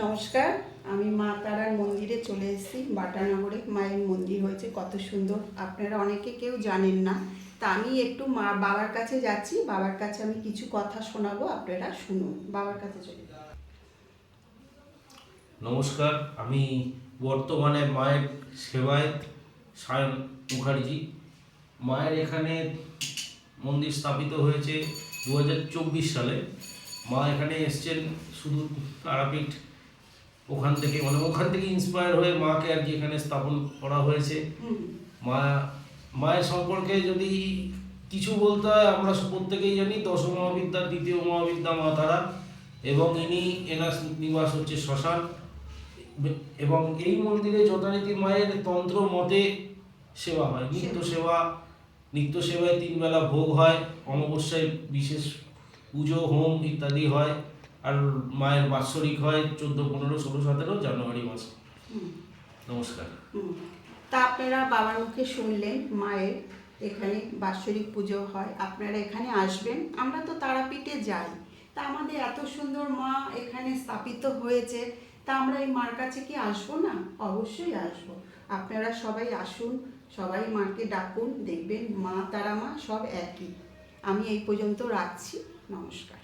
নমস্কার, আমি মা তারার মন্দিরে চলে এসেছি। বাটানগরে মায়ের মন্দির হয়েছে, কত সুন্দর। আপনারা অনেকে কেউ জানেন না, তা আমি একটু বাবার কাছে যাচ্ছি। বাবার কাছে আমি কিছু কথা শোনাবো, আপনারা শুনুন। বাবার কাছে চলে যান। নমস্কার, আমি বর্তমানে মায়ের সেবায় সায়ন মুখার্জি। মায়ের এখানে মন্দির স্থাপিত হয়েছে 2024 সালে। মা এখানে এসছেন শুধু তারাপীঠ ওখান থেকে ইন্সপায়ার হয়ে মাকে আর কি এখানে স্থাপন করা হয়েছে। মায়ের সম্পর্কে যদি কিছু বলতে হয়, আমরা প্রত্যেকেই জানি দশ মহাবিদ্যার দ্বিতীয় মহাবিদ্যা মা তারা, এবং এনার নিবাস হচ্ছে শ্মশান। এবং এই মন্দিরে যথারীতি মায়ের তন্ত্র মতে সেবা হয়, নিত্য সেবায় 3 বেলা ভোগ হয়, অমাবস্যায় বিশেষ পুজো হোম ইত্যাদি হয়। আর মায়ের বাৎসরিক হয় 14, 15, 16, 17 জানুয়ারি মাসে। নমস্কার। তা আপনারা বাবার মুখে শুনলেন, মায়ের এখানে বাৎসরিক পুজো হয়। আপনারা এখানে আসবেন। আমরা তো তারাপীঠে যাই, তা আমাদের এত সুন্দর মা এখানে স্থাপিত হয়েছে, তা আমরা এই মার কাছে কি আসবো না? অবশ্যই আসবো। আপনারা সবাই আসুন, সবাই মাকে ডাকুন, দেখবেন মা তারা মা সব একই। আমি এই পর্যন্ত রাখছি। নমস্কার।